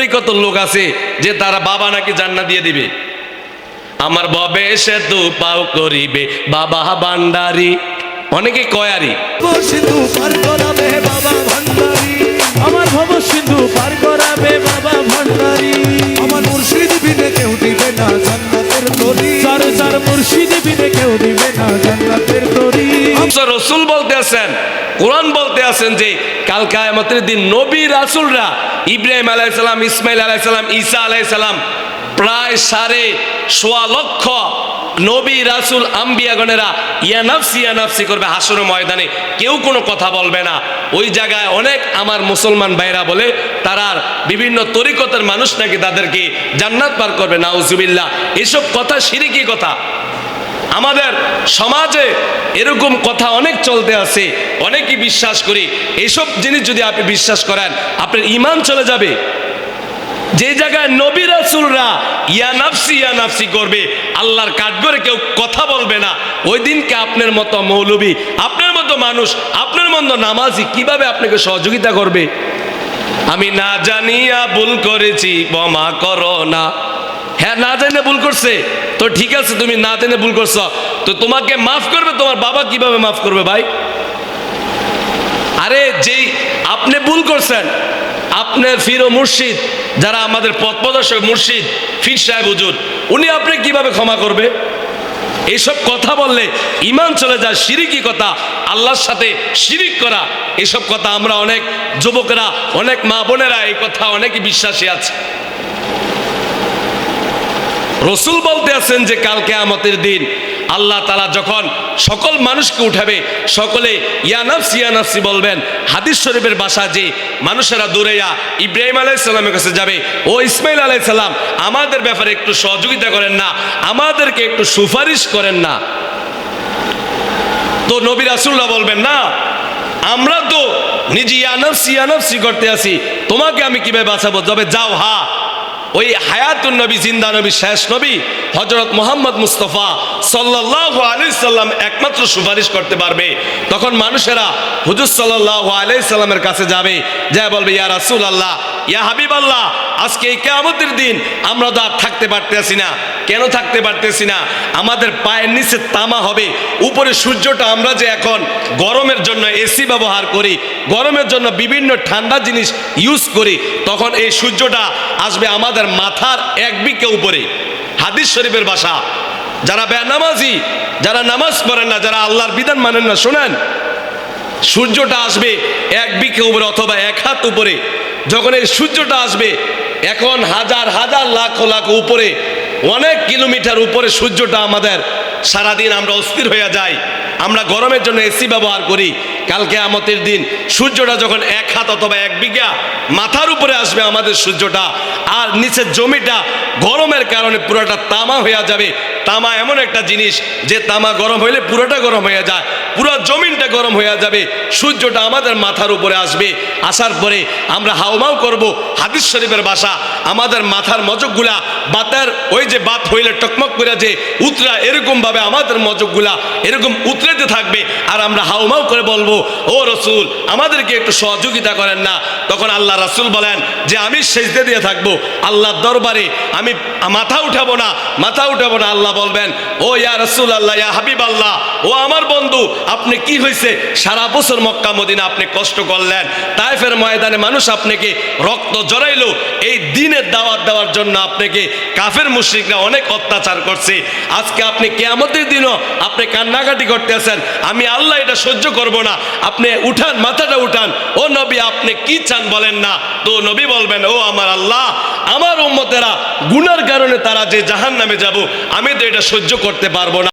তরিকত লোক আছে যে তারা বাবা নাকি জান্নাত দিয়ে দিবে। আমার ভবে সেতু পাও করিবে বাবা ভান্ডারি, অনেকে কয়ারি। সিন্ধু পার করাবে বাবা ভান্ডারি, আমার ভব সিন্ধু পার করাবে বাবা ভান্ডারি। আমার মুর্শিদ বিনে কেউ দিবে না জান্নাতের তরি, চার চার মুর্শিদ বিনে কেউ দিবে না জান্নাতের তরি। রসুল বলতে আছেন, কোরআন বলতে আছেন যে কাল কিয়ামতের দিন নবী রাসূলরা ইব্রাহিম আলাইহিস সালাম, ইসমাইল আলাইহিস সালাম, ঈসা আলাইহিস সালাম প্রায় সোয়া লক্ষ নবী রাসূল আম্বিয়াগণেরা ইয়া নাফসি করবে হাসরের ময়দানে, কেউ কোনো কথা বলবে না। ওই জায়গায় অনেক আমার মুসলমান ভাইরা বলে তারা বিভিন্ন তরিকতের মানুষ নাকি তাদেরকে জান্নাত পার করবে, নাউজুবিল্লাহ। এসব কথা শিরকি কথা। আমাদের সমাজে এরকম কথা অনেক চলতে আছে, অনেকেই বিশ্বাস করি। এইসব জিনিস যদি আপনি বিশ্বাস করেন আপনার ঈমান চলে যাবে। যে জায়গায় নবী রাসূলরা ইয়া নাফসি করবে, আল্লাহর কাঠগড়ে কেউ কথা বলবে না, ওই দিনকে আপনার মতো মৌলবী, আপনার মতো মানুষ, আপনার মতো নামাজি কিভাবে আপনাকে সহযোগিতা করবে? আমি না জানিয়া ভুল করেছি ক্ষমা করো না। হ্যাঁ, না জেনে ভুল করছে তো ঠিক আছে, তুমি না জেনে ভুল করছো, তো তোমাকে মাফ করবে তোমার বাবা কিভাবে মাফ করবে ভাই? আরে যেই আপনি ভুল করছেন, আপনার ফির ও মুর্শিদ, যারা আমাদের পথ প্রদর্শক মুর্শিদ ফির সাহেব হুজুর, উনি আপনি কিভাবে ক্ষমা করবে? এইসব কথা বললে ঈমান চলে যায়, শিরকি কথা, আল্লাহর সাথে শিরিক করা। এসব কথা আমরা অনেক যুবকরা, অনেক মা বোনেরা এই কথা অনেকই বিশ্বাসী আছে। রসুল বলতে আছেন যে কাল কিয়ামতের দিন আল্লাহ তাআলা যখন সকল মানুষকে উঠাবে, সকলে ইয়া নাফসি বলবেন। হাদিস শরীফের ভাষা যে মানুষেরা দৌড়াইয়া ইব্রাহিম আলাইহিস সালামের কাছে যাবে, ও ইসমাইল আলাইহিস সালাম আমাদের ব্যাপারে একটু সহযোগিতা করেন না, আমাদেরকে একটু সুপারিশ করেন না। তো নবী রাসূলরা বলবেন না, আমরা তো নিজে ইয়া নাফসি করতে আসি, তোমাকে আমি কিভাবে বাঁচাবো? তবে যাও, হা ওই হায়াতুন নবী, জিন্দা নবী, শেষ নবী হযরত মুহাম্মদ মুস্তাফা সাল্লাল্লাহু আলাইহি সাল্লাম একমাত্র সুপারিশ করতে পারবে। তখন মানুষেরা হুজুর সাল্লাল্লাহু আলাইহি সাল্লামের কাছে যাবে, যা বলবে ইয়া রাসূলুল্লাহ, ইয়া হাবিবাল্লাহ, আজকে এই কিয়ামতের দিন আমরা তো আর থাকতে পারতেছি না। কেন থাকতে পারতেছি না? আমাদের পায়ের নিচে তামা হবে, উপরে সূর্যটা, আমরা যে এখন গরমের জন্য এসি ব্যবহার করি, গরমের জন্য বিভিন্ন ঠান্ডা জিনিস ইউজ করি, তখন এই সূর্যটা আসবে আমাদের মাথার এক বিঘা উপরে। হাদিস শরীফের ভাষা। যারা বেনামাজি, যারা নামাজ পড়েন না, যারা আল্লাহর বিধান মানেন না, শোনেন, সূর্যটা আসবে এক বিঘা উপরে অথবা এক হাত উপরে। যখন এই সূর্যটা আসবে, এখন হাজার হাজার লাখ লাখ উপরে, অনেক কিলোমিটার উপরে সূর্যটা আমাদের, সারাদিন আমরা অস্থির হয়ে যাই। আমরা গরমের জন্য এসি ব্যবহার করি। কাল কিয়ামতের দিন সূর্যটা যখন এক হাত অথবা এক বিঘা মাথার উপরে আসবে আমাদের সূর্যটা, আর নিচের জমিটা গরমের কারণে পুরোটা তামা হয়ে যাবে। তামা এমন একটা জিনিস যে তামা গরম হইলে পুরোটা গরম হয়ে যায়, পুরো জমিনটা গরম হয়ে যাবে। সূর্যটা আমাদের মাথার উপরে আসবে, আসার পরে আমরা হাউমাউ করব। হাদিস শরীফের ভাষা, আমাদের মাথার মজকগুলা বাতের, ওই যে বাত হইলে টকমক করে যে উতরা, এরকম ভাবে আমাদের মজকগুলা এরকম উতরেতে থাকবে, আর আমরা হাউমাউ করে বলবো, ও রসুল আমাদেরকে একটু সহযোগিতা করেন না। তখন আল্লাহ রাসূল বলেন যে আমি সেজদা দিয়ে থাকবো আল্লাহর দরবারে, আমি মাথা উঠাবো না। আল্লাহ বলবেন, ও ইয়া রাসূলুল্লাহ, ইয়া হাবিবাল্লাহ, ও আমার বন্ধু, আপনি কি হয়েছে? সারা বছর মক্কা মদিনা আপনি কষ্ট করলেন, তায়েফের ময়দানে মানুষ আপনাকে রক্ত জড়াইলো, এই দিনের দাওয়াত দেওয়ার জন্য আপনাকে কাফের মুশরিকরা অনেক অত্যাচার করছে। আজকে আপনি কিয়ামতের দিনও আপনি কান্নাকাটি করতে আছেন, আমি আল্লাহ এটা সহ্য করব না, আপনি উঠান, মাথাটা উঠান। ও নবী, আপনি কি চান বলেন না? তো নবী বলবেন, ও আমার আল্লাহ, আমার উম্মতেরা গুনার কারণে তারা যে জাহান্নামে যাব, আমি তো এটা সহ্য করতে পারবো না।